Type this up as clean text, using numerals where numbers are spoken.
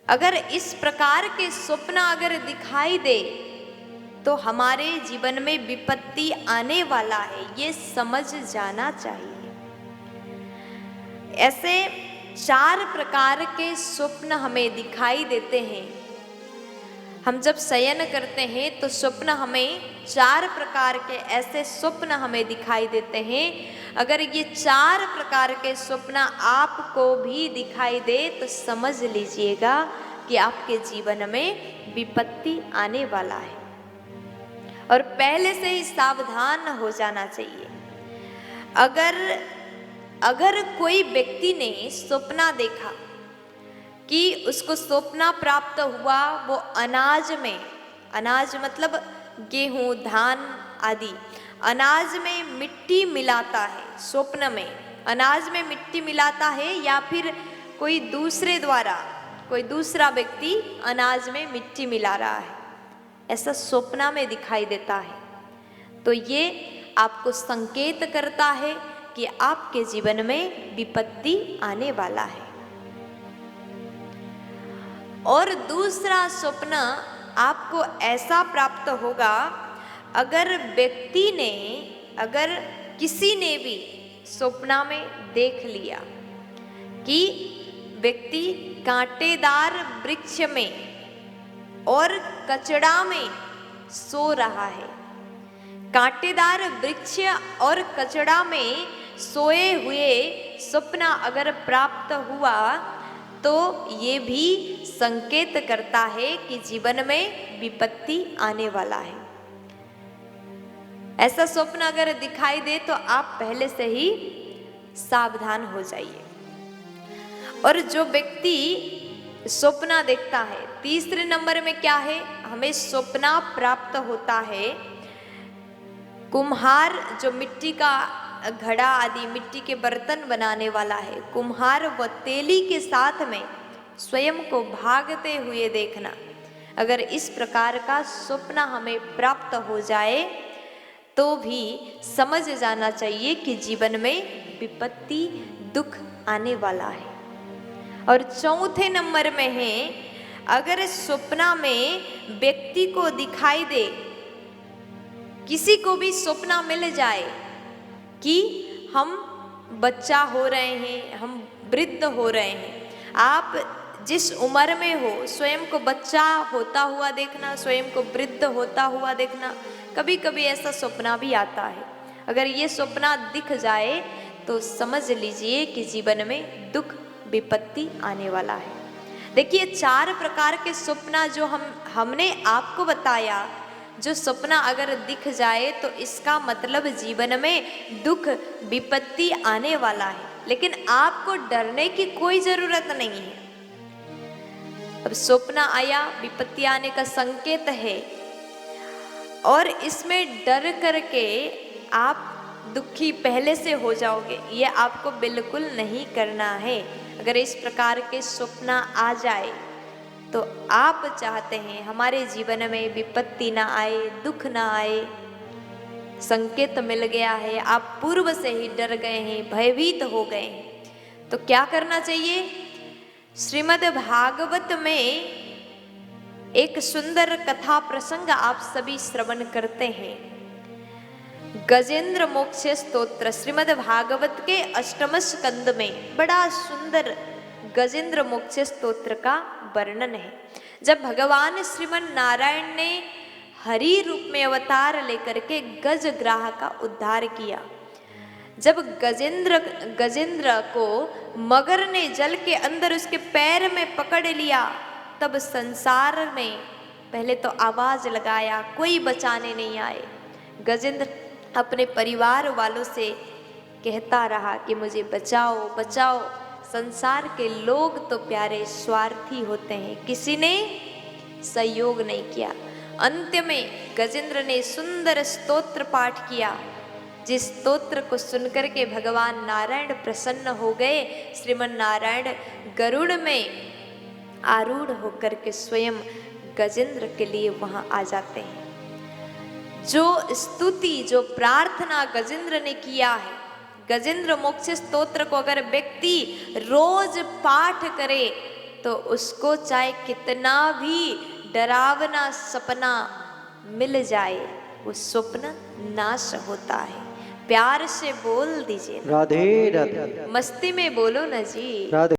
अगर इस प्रकार के स्वप्न अगर दिखाई दे तो हमारे जीवन में विपत्ति आने वाला है, ये समझ जाना चाहिए। ऐसे 4 प्रकार के स्वप्न हमें दिखाई देते हैं। हम जब शयन करते हैं तो स्वप्न हमें 4 प्रकार के ऐसे स्वप्न हमें दिखाई देते हैं। अगर ये 4 प्रकार के स्वप्न आपको भी दिखाई दे तो समझ लीजिएगा कि आपके जीवन में विपत्ति आने वाला है और पहले से ही सावधान हो जाना चाहिए। अगर कोई व्यक्ति ने सपना देखा कि उसको सपना प्राप्त हुआ, वो अनाज मतलब गेहूं, धान आदि अनाज में मिट्टी मिलाता है, स्वप्न में अनाज में मिट्टी मिलाता है, या फिर कोई दूसरा व्यक्ति अनाज में मिट्टी मिला रहा है, ऐसा स्वप्न में दिखाई देता है, तो ये आपको संकेत करता है कि आपके जीवन में विपत्ति आने वाला है। और दूसरा स्वप्न आपको ऐसा प्राप्त होगा, अगर किसी ने भी स्वप्न में देख लिया कि व्यक्ति कांटेदार वृक्ष में और कचड़ा में सो रहा है, कांटेदार वृक्ष और कचड़ा में सोए हुए स्वप्न अगर प्राप्त हुआ तो ये भी संकेत करता है कि जीवन में विपत्ति आने वाला है। ऐसा स्वप्न अगर दिखाई दे तो आप पहले से ही सावधान हो जाइए। और जो व्यक्ति स्वप्न देखता है, तीसरे नंबर में क्या है, हमें स्वप्न प्राप्त होता है। कुम्हार जो मिट्टी का घड़ा आदि मिट्टी के बर्तन बनाने वाला है, कुम्हार व तेली के साथ में स्वयं को भागते हुए देखना, अगर इस प्रकार का स्वप्न हमें प्राप्त हो जाए तो भी समझ जाना चाहिए कि जीवन में विपत्ति दुख आने वाला है। और चौथे नंबर में है, अगर स्वप्न में व्यक्ति को दिखाई दे, किसी को भी स्वप्न मिल जाए कि हम बच्चा हो रहे हैं, हम वृद्ध हो रहे हैं, आप जिस उम्र में हो स्वयं को बच्चा होता हुआ देखना, स्वयं को वृद्ध होता हुआ देखना, कभी कभी ऐसा स्वप्न भी आता है। अगर ये स्वप्न दिख जाए तो समझ लीजिए कि जीवन में दुख विपत्ति आने वाला है। देखिए 4 प्रकार के स्वप्न जो हमने आपको बताया, जो स्वप्न अगर दिख जाए तो इसका मतलब जीवन में दुख विपत्ति आने वाला है, लेकिन आपको डरने की कोई जरूरत नहीं है। अब स्वप्न आया, विपत्ति आने का संकेत है और इसमें डर करके आप दुखी पहले से हो जाओगे, ये आपको बिल्कुल नहीं करना है। अगर इस प्रकार के स्वप्न आ जाए तो आप चाहते हैं हमारे जीवन में विपत्ति ना आए, दुख ना आए, संकेत मिल गया है, आप पूर्व से ही डर गए हैं, भयभीत हो गए हैं, तो क्या करना चाहिए। श्रीमद् भागवत में एक सुंदर कथा प्रसंग आप सभी श्रवण करते हैं। गजेंद्र मोक्ष स्तोत्र श्रीमद् भागवत के 8वें स्कंद में बड़ा सुंदर गजेंद्र मोक्ष स्तोत्र का वर्णन है। जब भगवान श्रीमन नारायण ने हरि रूप में अवतार लेकर के गजग्राह का उद्धार किया, जब गजेंद्र को मगर ने जल के अंदर उसके पैर में पकड़ लिया, तब संसार में पहले तो आवाज लगाया, कोई बचाने नहीं आए। गजेंद्र अपने परिवार वालों से कहता रहा कि मुझे बचाओ बचाओ। संसार के लोग तो प्यारे स्वार्थी होते हैं, किसी ने सहयोग नहीं किया। अंत में गजेंद्र ने सुंदर स्तोत्र पाठ किया, जिस स्तोत्र को सुनकर के भगवान नारायण प्रसन्न हो गए। श्रीमन नारायण गरुड़ में आरूढ़ होकर के स्वयं गजेंद्र के लिए वहां आ जाते हैं। जो स्तुति जो प्रार्थना गजेंद्र ने किया है, गजेंद्र मोक्ष स्तोत्र को अगर व्यक्ति रोज पाठ करे तो उसको चाहे कितना भी डरावना सपना मिल जाए, वो स्वप्न नाश होता है। प्यार से बोल दीजिए। राधे राधे। मस्ती में बोलो ना जी। राधे।